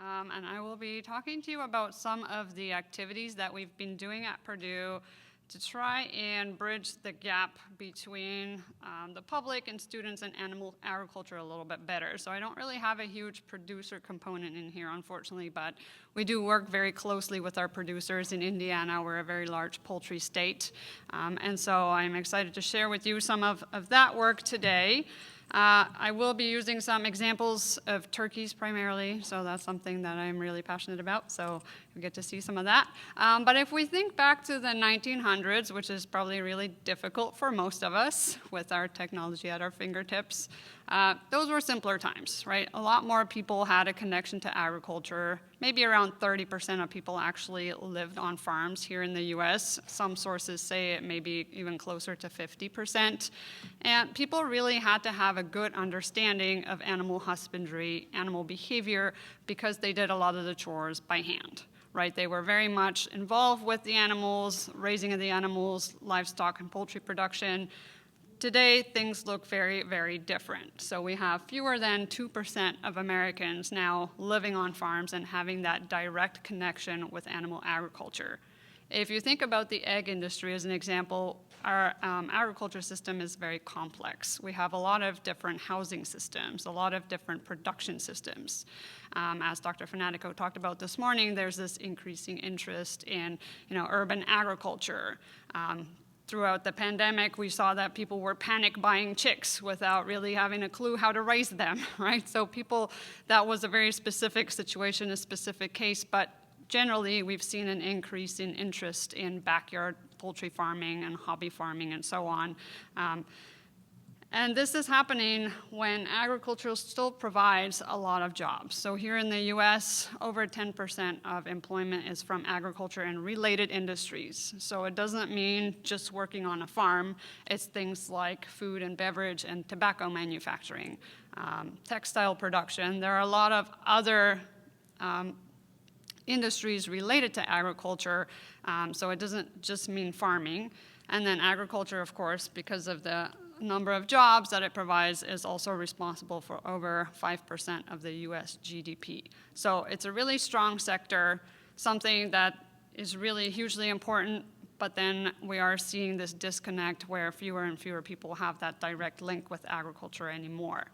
And I will be talking to you about some of the activities that we've been doing at Purdue to try and bridge the gap between the public and students and animal agriculture a little bit better. So I don't really have a huge producer component in here, unfortunately, but we do work very closely with our producers in Indiana. We're a very large poultry state. And so I'm excited to share with you some of that work today. I will be using some examples of turkeys primarily, so that's something that I'm really passionate about, so you get to see some of that. But if we think back to the 1900s, which is probably really difficult for most of us with our technology at our fingertips, those were simpler times, right? A lot more people had a connection to agriculture. Maybe around 30% of people actually lived on farms here in the US. Some sources say it may be even closer to 50%. And people really had to have a good understanding of animal husbandry, animal behavior, because they did a lot of the chores by hand, right? They were very much involved with the animals, raising of the animals, livestock and poultry production. Today, things look very, very different. So we have fewer than 2% of Americans now living on farms and having that direct connection with animal agriculture. If you think about the egg industry as an example, our agriculture system is very complex. We have a lot of different housing systems, a lot of different production systems. As Dr. Fanatico talked about this morning, there's this increasing interest in urban agriculture. Throughout the pandemic, we saw that people were panic buying chicks without really having a clue how to raise them, right? So that was a very specific situation, a specific case, but generally we've seen an increase in interest in backyard poultry farming and hobby farming and so on. And this is happening when agriculture still provides a lot of jobs. So here in the US, over 10% of employment is from agriculture and related industries. So it doesn't mean just working on a farm. It's things like food and beverage and tobacco manufacturing, textile production. There are a lot of other industries related to agriculture, so it doesn't just mean farming. And then agriculture, of course, because of the number of jobs that it provides, is also responsible for over 5% of the US GDP. So it's a really strong sector, something that is really hugely important, but then we are seeing this disconnect where fewer and fewer people have that direct link with agriculture anymore.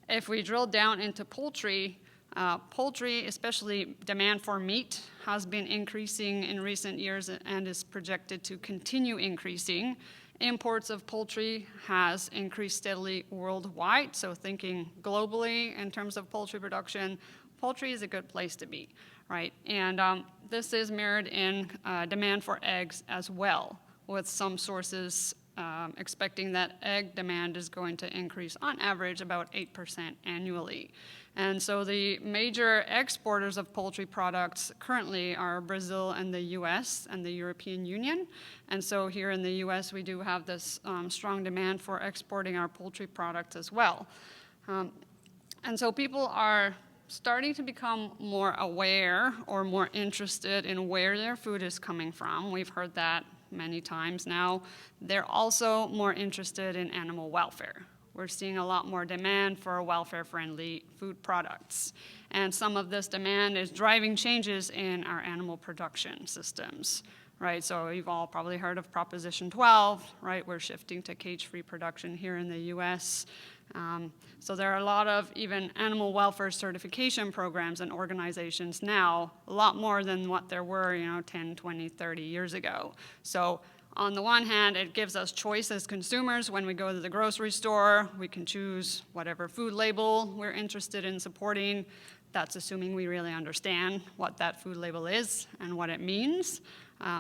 If we drill down into poultry, especially demand for meat, has been increasing in recent years and is projected to continue increasing. Imports of poultry has increased steadily worldwide, so thinking globally in terms of poultry production, poultry is a good place to be, right? And this is mirrored in demand for eggs as well, with some sources expecting that egg demand is going to increase on average about 8% annually. And so the major exporters of poultry products currently are Brazil and the US and the European Union. And so here in the US, we do have this strong demand for exporting our poultry products as well. And so people are starting to become more aware or more interested in where their food is coming from. We've heard that many times now. They're also more interested in animal welfare. We're seeing a lot more demand for welfare-friendly food products. And some of this demand is driving changes in our animal production systems, right? So you've all probably heard of Proposition 12, right? We're shifting to cage-free production here in the US. So there are a lot of even animal welfare certification programs and organizations now, a lot more than what there were, 10, 20, 30 years ago. So on the one hand, it gives us choice as consumers. When we go to the grocery store, we can choose whatever food label we're interested in supporting. That's assuming we really understand what that food label is and what it means.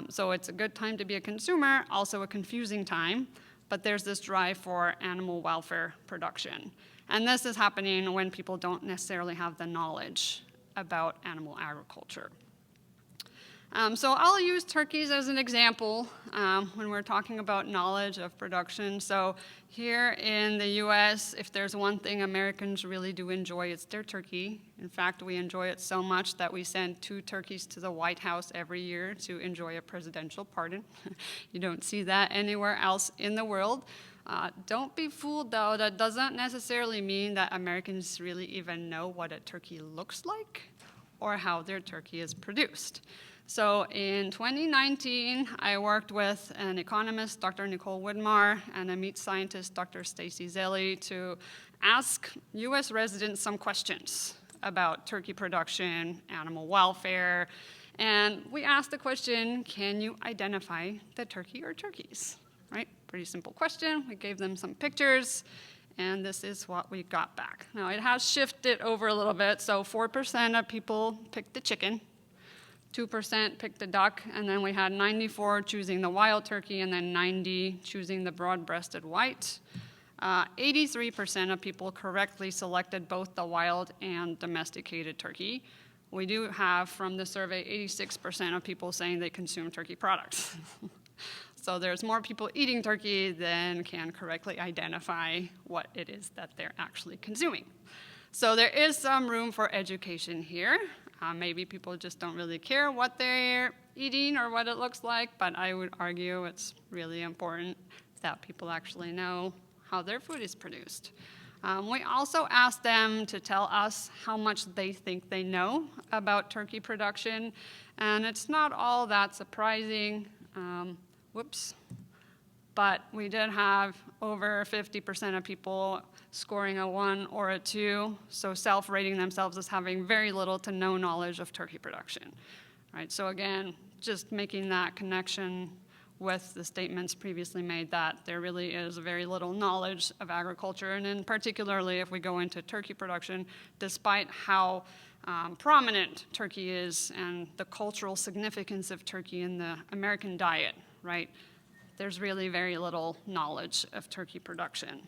So it's a good time to be a consumer, also a confusing time, but there's this drive for animal welfare production. And this is happening when people don't necessarily have the knowledge about animal agriculture. So I'll use turkeys as an example when we're talking about knowledge of production. So here in the US, if there's one thing Americans really do enjoy, it's their turkey. In fact, we enjoy it so much that we send 2 turkeys to the White House every year to enjoy a presidential pardon. You don't see that anywhere else in the world. Don't be fooled, though. That doesn't necessarily mean that Americans really even know what a turkey looks like or how their turkey is produced. So in 2019, I worked with an economist, Dr. Nicole Widmar, and a meat scientist, Dr. Stacy Zelli, to ask US residents some questions about turkey production, animal welfare, and we asked the question, can you identify the turkey or turkeys? Right? Pretty simple question. We gave them some pictures, and this is what we got back. Now, it has shifted over a little bit, so 4% of people picked the chicken, 2% picked the duck, and then we had 94 choosing the wild turkey, and then 90 choosing the broad-breasted white. 83% of people correctly selected both the wild and domesticated turkey. We do have, from the survey, 86% of people saying they consume turkey products. So there's more people eating turkey than can correctly identify what it is that they're actually consuming. So there is some room for education here. Maybe people just don't really care what they're eating or what it looks like, but I would argue it's really important that people actually know how their food is produced. We also asked them to tell us how much they think they know about turkey production, and it's not all that surprising. But we did have over 50% of people scoring a 1 or a 2, so self-rating themselves as having very little to no knowledge of turkey production. Right? So again, just making that connection with the statements previously made that there really is very little knowledge of agriculture, and in particularly if we go into turkey production, despite how prominent turkey is and the cultural significance of turkey in the American diet, right? There's really very little knowledge of turkey production.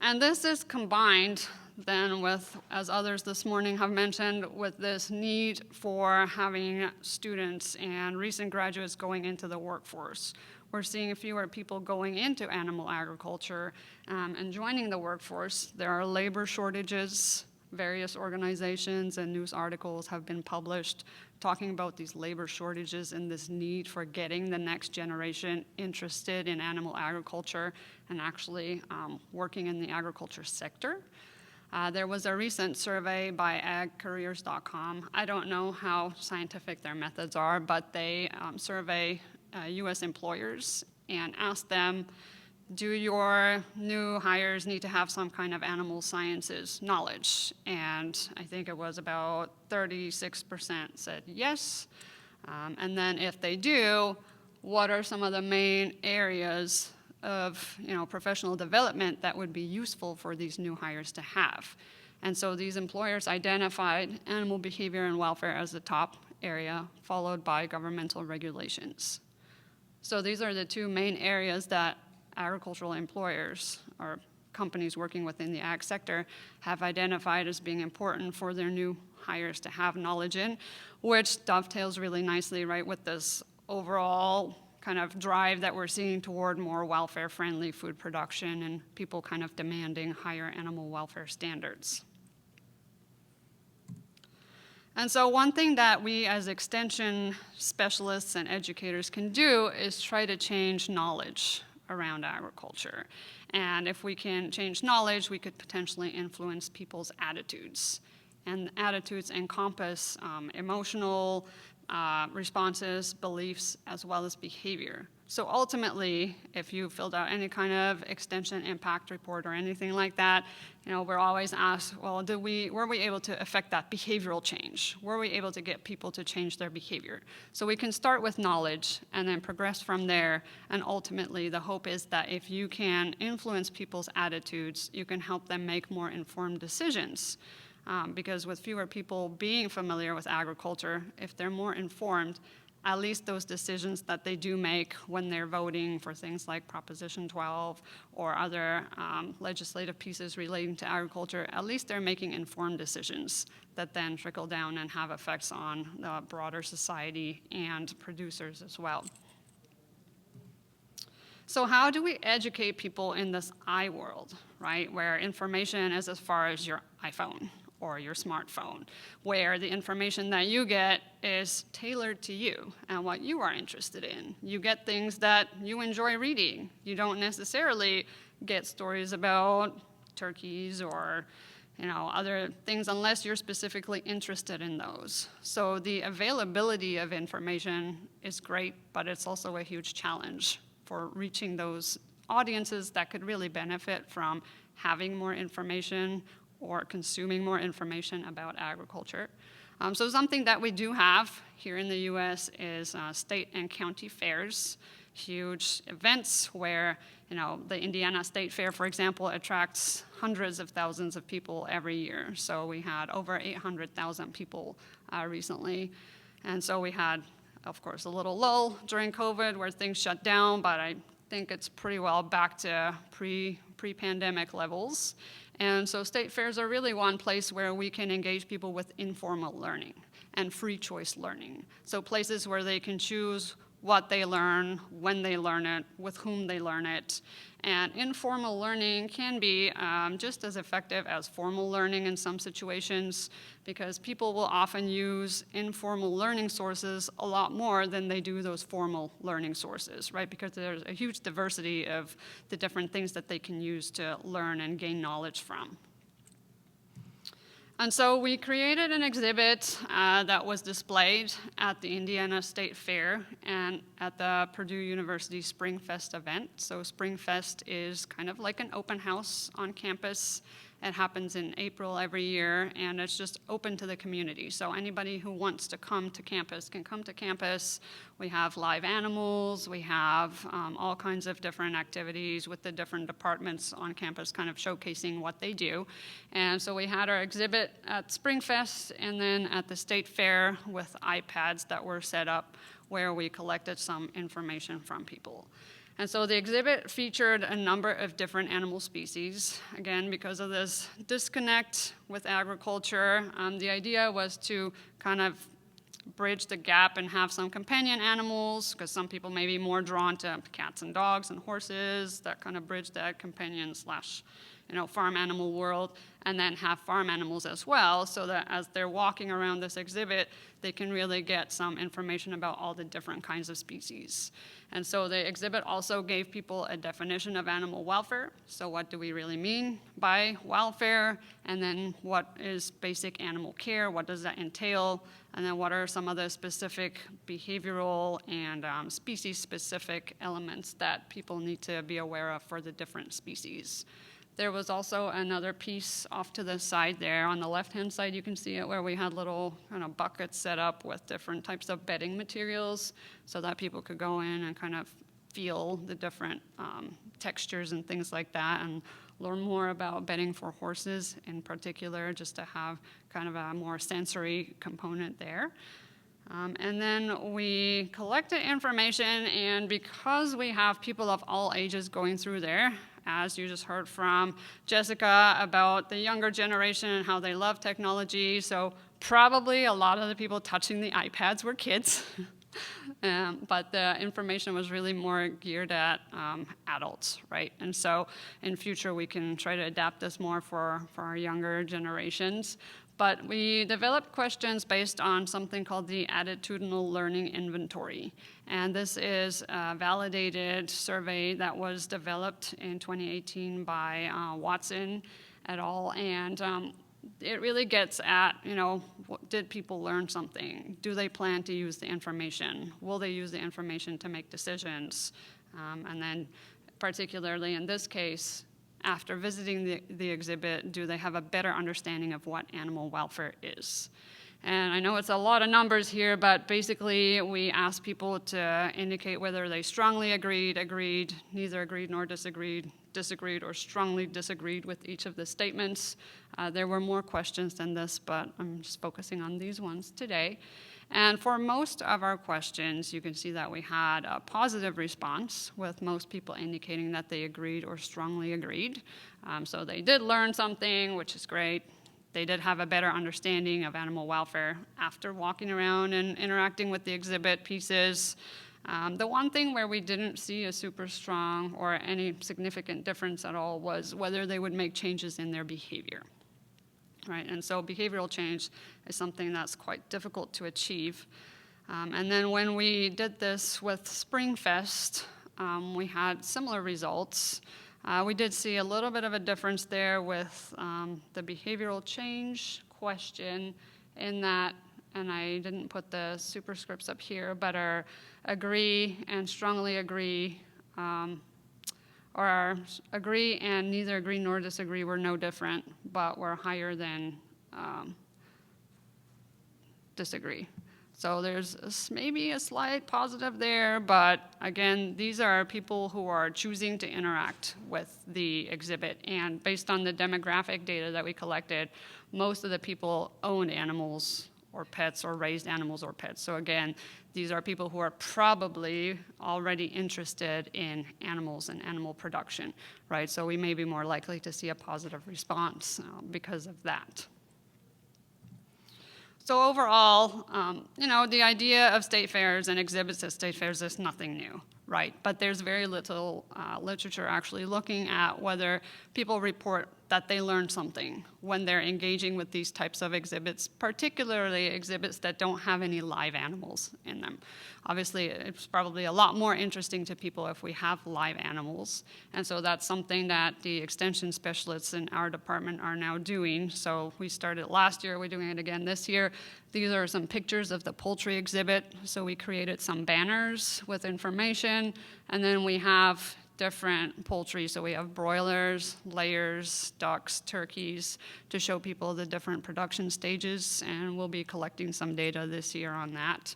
And this is combined then with, as others this morning have mentioned, with this need for having students and recent graduates going into the workforce. We're seeing fewer people going into animal agriculture and joining the workforce. There are labor shortages. Various organizations and news articles have been published talking about these labor shortages and this need for getting the next generation interested in animal agriculture and actually working in the agriculture sector. There was a recent survey by agcareers.com. I don't know how scientific their methods are, but they survey US employers and ask them, do your new hires need to have some kind of animal sciences knowledge? And I think it was about 36% said yes. And then if they do, what are some of the main areas of professional development that would be useful for these new hires to have? And so these employers identified animal behavior and welfare as the top area, followed by governmental regulations. So these are the two main areas that agricultural employers or companies working within the ag sector have identified as being important for their new hires to have knowledge in, which dovetails really nicely, right, with this overall kind of drive that we're seeing toward more welfare-friendly food production and people kind of demanding higher animal welfare standards. And so one thing that we as extension specialists and educators can do is try to change knowledge around agriculture. And if we can change knowledge, we could potentially influence people's attitudes. And attitudes encompass emotional responses, beliefs, as well as behavior. So ultimately, if you filled out any kind of extension impact report or anything like that, we're always asked, well, were we able to affect that behavioral change? Were we able to get people to change their behavior? So we can start with knowledge and then progress from there. And ultimately, the hope is that if you can influence people's attitudes, you can help them make more informed decisions. Because with fewer people being familiar with agriculture, if they're more informed, at least those decisions that they do make when they're voting for things like Proposition 12 or other legislative pieces relating to agriculture, at least they're making informed decisions that then trickle down and have effects on the broader society and producers as well. So how do we educate people in this I world, right, where information is as far as your iPhone or your smartphone, where the information that you get is tailored to you and what you are interested in. You get things that you enjoy reading. You don't necessarily get stories about turkeys or other things unless you're specifically interested in those. So the availability of information is great, but it's also a huge challenge for reaching those audiences that could really benefit from having more information or consuming more information about agriculture. So something that we do have here in the US is state and county fairs, huge events where, the Indiana State Fair, for example, attracts hundreds of thousands of people every year. So we had over 800,000 people recently. And so we had, of course, a little lull during COVID where things shut down, but I think it's pretty well back to pre-pandemic levels. And so state fairs are really one place where we can engage people with informal learning and free choice learning. So places where they can choose what they learn, when they learn it, with whom they learn it. And informal learning can be just as effective as formal learning in some situations, because people will often use informal learning sources a lot more than they do those formal learning sources, right? Because there's a huge diversity of the different things that they can use to learn and gain knowledge from. And so we created an exhibit that was displayed at the Indiana State Fair and at the Purdue University SpringFest event. So SpringFest is kind of like an open house on campus. It happens in April every year, and it's just open to the community. So anybody who wants to come to campus can come to campus. We have live animals. We have all kinds of different activities with the different departments on campus kind of showcasing what they do. And so we had our exhibit at SpringFest and then at the State Fair with iPads that were set up where we collected some information from people. And so the exhibit featured a number of different animal species. Again, because of this disconnect with agriculture, the idea was to kind of bridge the gap and have some companion animals, because some people may be more drawn to cats and dogs and horses, that kind of bridge that companion slash farm animal world, and then have farm animals as well, so that as they're walking around this exhibit, they can really get some information about all the different kinds of species. And so the exhibit also gave people a definition of animal welfare. So what do we really mean by welfare? And then what is basic animal care? What does that entail? And then what are some of the specific behavioral and species-specific elements that people need to be aware of for the different species? There was also another piece off to the side there. On the left-hand side, you can see it where we had little kind of buckets set up with different types of bedding materials so that people could go in and kind of feel the different textures and things like that and learn more about bedding for horses in particular, just to have kind of a more sensory component there. And then we collected information, and because we have people of all ages going through there, as you just heard from Jessica about the younger generation and how they love technology, so probably a lot of the people touching the iPads were kids. But the information was really more geared at adults, right? And so in future, we can try to adapt this more for our younger generations. But we developed questions based on something called the Attitudinal Learning Inventory. And this is a validated survey that was developed in 2018 by Watson et al. And it really gets at, did people learn something? Do they plan to use the information? Will they use the information to make decisions? And then particularly in this case, after visiting the exhibit, do they have a better understanding of what animal welfare is? And I know it's a lot of numbers here, but basically we asked people to indicate whether they strongly agreed, neither agreed nor disagreed, or strongly disagreed with each of the statements. There were more questions than this, but I'm just focusing on these ones today. And for most of our questions, you can see that we had a positive response, with most people indicating that they agreed or strongly agreed. So they did learn something, which is great. They did have a better understanding of animal welfare after walking around and interacting with the exhibit pieces. The one thing where we didn't see a super strong or any significant difference at all was whether they would make changes in their behavior. Right, and so behavioral change is something that's quite difficult to achieve. And then when we did this with SpringFest, we had similar results. We did see a little bit of a difference there with the behavioral change question in that, and I didn't put the superscripts up here, but our agree and strongly agree, or our agree and neither agree nor disagree were no different, but were higher than disagree. So there's maybe a slight positive there, but again, these are people who are choosing to interact with the exhibit. And based on the demographic data that we collected, most of the people owned animals or pets or raised animals or pets. So again, these are people who are probably already interested in animals and animal production, right? So we may be more likely to see a positive response because of that. So overall, the idea of state fairs and exhibits at state fairs is nothing new, right? But there's very little literature actually looking at whether people report that they learned something when they're engaging with these types of exhibits, particularly exhibits that don't have any live animals in them. Obviously, it's probably a lot more interesting to people if we have live animals. And so that's something that the extension specialists in our department are now doing. So we started last year, we're doing it again this year. These are some pictures of the poultry exhibit. So we created some banners with information, and then we have different poultry. So we have broilers, layers, ducks, turkeys, to show people the different production stages, and we'll be collecting some data this year on that.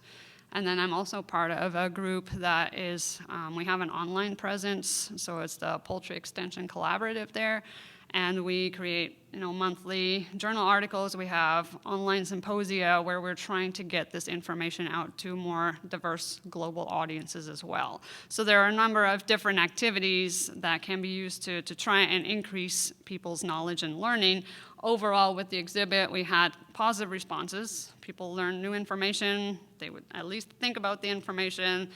And then I'm also part of a group that is, we have an online presence, so it's the Poultry Extension Collaborative there, and we create monthly journal articles. We have online symposia where we're trying to get this information out to more diverse global audiences as well. So there are a number of different activities that can be used to try and increase people's knowledge and learning. Overall, with the exhibit, we had positive responses. People learned new information. They would at least think about the information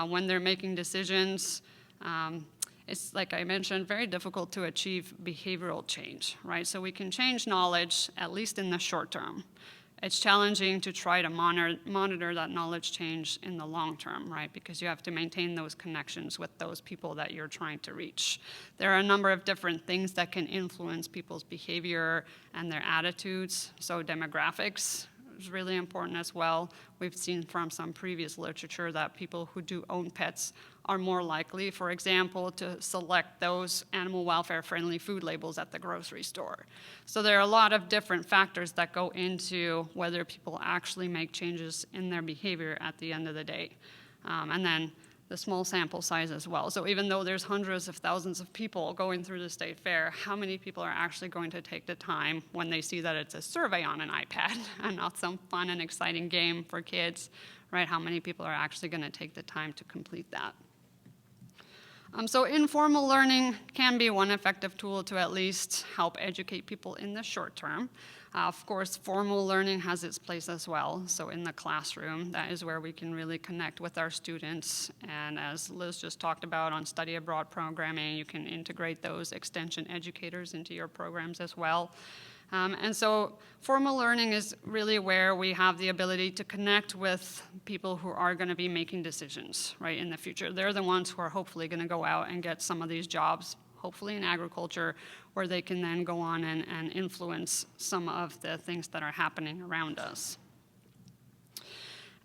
when they're making decisions. It's, like I mentioned, very difficult to achieve behavioral change, right? So we can change knowledge, at least in the short term. It's challenging to try to monitor that knowledge change in the long term, right? Because you have to maintain those connections with those people that you're trying to reach. There are a number of different things that can influence people's behavior and their attitudes. So demographics is really important as well. We've seen from some previous literature that people who do own pets are more likely, for example, to select those animal welfare-friendly food labels at the grocery store. So there are a lot of different factors that go into whether people actually make changes in their behavior at the end of the day. And then the small sample size as well. So even though there's hundreds of thousands of people going through the state fair, how many people are actually going to take the time when they see that it's a survey on an iPad and not some fun and exciting game for kids, right? How many people are actually going to take the time to complete that? So informal learning can be one effective tool to at least help educate people in the short term. Of course, formal learning has its place as well. So in the classroom, that is where we can really connect with our students. And as Liz just talked about on study abroad programming, you can integrate those extension educators into your programs as well. And so formal learning is really where we have the ability to connect with people who are going to be making decisions, right, in the future. They're the ones who are hopefully going to go out and get some of these jobs, hopefully in agriculture, where they can then go on and influence some of the things that are happening around us.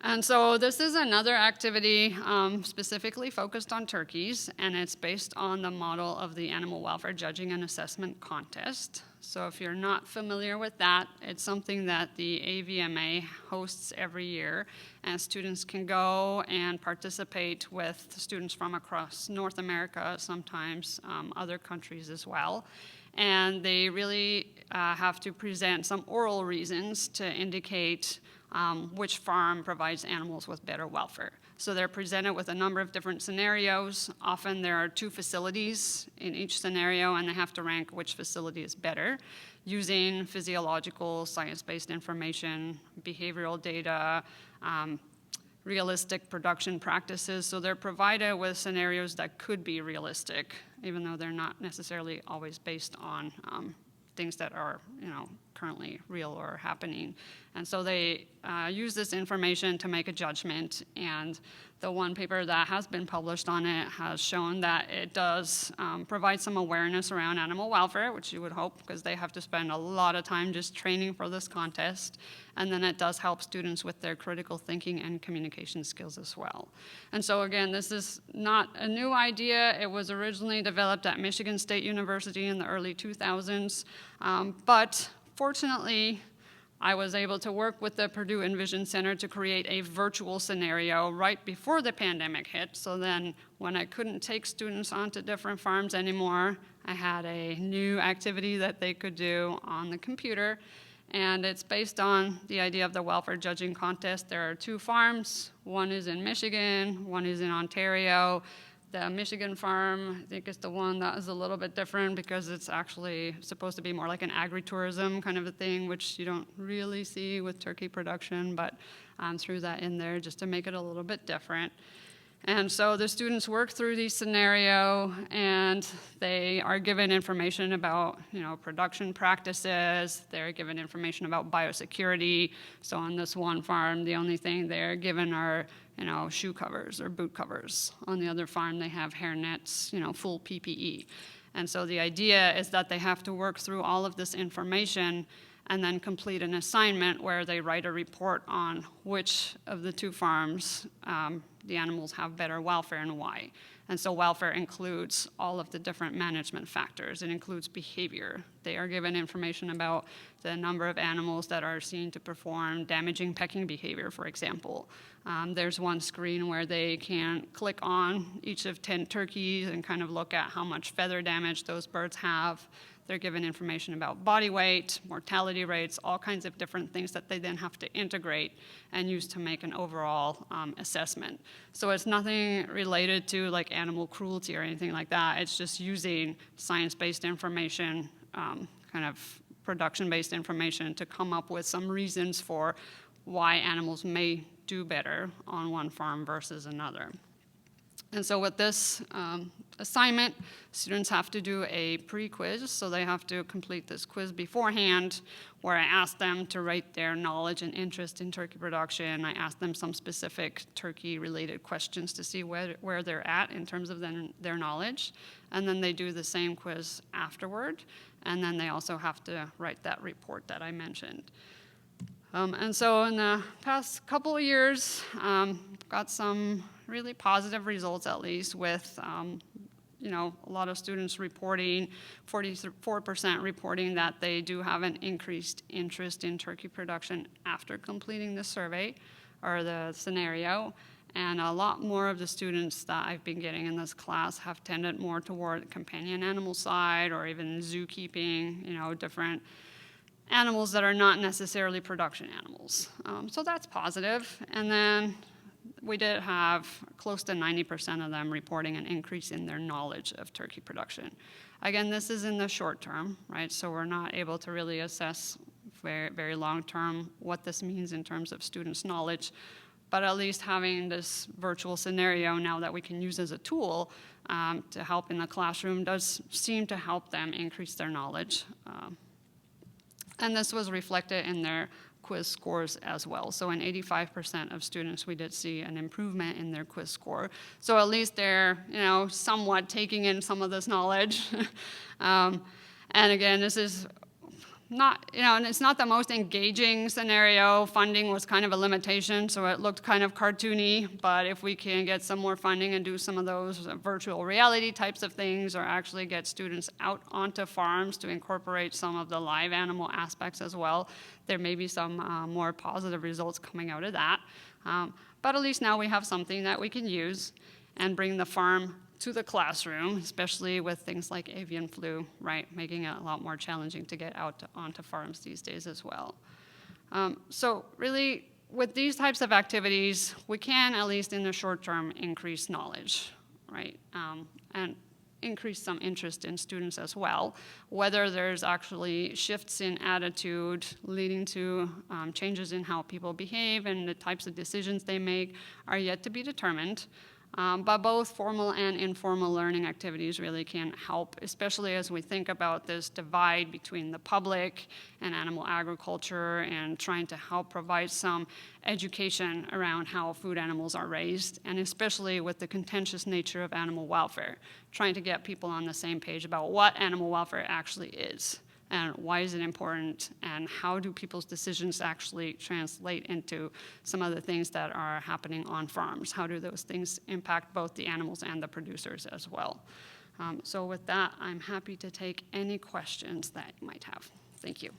And so this is another activity specifically focused on turkeys, and it's based on the model of the Animal Welfare Judging and Assessment Contest. So if you're not familiar with that, it's something that the AVMA hosts every year, and students can go and participate with students from across North America, sometimes other countries as well. And they really have to present some oral reasons to indicate which farm provides animals with better welfare. So they're presented with a number of different scenarios. Often there are 2 facilities in each scenario, and they have to rank which facility is better using physiological, science-based information, behavioral data, realistic production practices. So they're provided with scenarios that could be realistic, even though they're not necessarily always based on things that are, currently real or happening. And so they use this information to make a judgment, and The one paper that has been published on it has shown that it does provide some awareness around animal welfare, which you would hope, because they have to spend a lot of time just training for this contest. And then it does help students with their critical thinking and communication skills as well. And so again, this is not a new idea. It was originally developed at Michigan State University in the early 2000s. But fortunately, I was able to work with the Purdue Envision Center to create a virtual scenario right before the pandemic hit. So then when I couldn't take students onto different farms anymore, I had a new activity that they could do on the computer. And it's based on the idea of the welfare judging contest. There are 2 farms. One is in Michigan, one is in Ontario. The Michigan farm, I think, is the one that is a little bit different because it's actually supposed to be more like an agritourism kind of a thing, which you don't really see with turkey production, but threw that in there just to make it a little bit different. And so the students work through the scenario, and they are given information about, production practices. They're given information about biosecurity. So on this one farm, the only thing they're given are, shoe covers or boot covers. On the other farm, they have hair nets, full PPE. And so the idea is that they have to work through all of this information and then complete an assignment where they write a report on which of the 2 farms the animals have better welfare and why. And so welfare includes all of the different management factors. It includes behavior. They are given information about the number of animals that are seen to perform damaging pecking behavior, for example. There's one screen where they can click on each of 10 turkeys and kind of look at how much feather damage those birds have. They're given information about body weight, mortality rates, all kinds of different things that they then have to integrate and use to make an overall assessment. So it's nothing related to like animal cruelty or anything like that. It's just using science-based information, kind of production-based information to come up with some reasons for why animals may do better on one farm versus another. And so with this assignment, students have to do a pre-quiz, so they have to complete this quiz beforehand, where I ask them to rate their knowledge and interest in turkey production. I ask them some specific turkey-related questions to see where they're at in terms of their knowledge. And then they do the same quiz afterward, and then they also have to write that report that I mentioned. And so in the past couple of years, got some really positive results, at least, with a lot of students reporting, 44% reporting that they do have an increased interest in turkey production after completing the survey or the scenario. And a lot more of the students that I've been getting in this class have tended more toward the companion animal side or even zookeeping, different animals that are not necessarily production animals. So that's positive. And then we did have close to 90% of them reporting an increase in their knowledge of turkey production. Again, this is in the short term, right? So we're not able to really assess very, very long term what this means in terms of students' knowledge. But at least having this virtual scenario now that we can use as a tool to help in the classroom does seem to help them increase their knowledge. And this was reflected in their quiz scores as well. So in 85% of students, we did see an improvement in their quiz score. So at least they're, somewhat taking in some of this knowledge. And again, this is not, and it's not the most engaging scenario. Funding was kind of a limitation, so it looked kind of cartoony, but if we can get some more funding and do some of those virtual reality types of things, or actually get students out onto farms to incorporate some of the live animal aspects as well, there may be some more positive results coming out of that. But at least now we have something that we can use and bring the farm to the classroom, especially with things like avian flu, right, making it a lot more challenging to get out onto farms these days as well. So really, with these types of activities, we can, at least in the short term, increase knowledge, right, and increase some interest in students as well. Whether there's actually shifts in attitude leading to changes in how people behave and the types of decisions they make are yet to be determined. But both formal and informal learning activities really can help, especially as we think about this divide between the public and animal agriculture and trying to help provide some education around how food animals are raised, and especially with the contentious nature of animal welfare, trying to get people on the same page about what animal welfare actually is. And why is it important, and how do people's decisions actually translate into some of the things that are happening on farms? How do those things impact both the animals and the producers as well? So with that, I'm happy to take any questions that you might have. Thank you.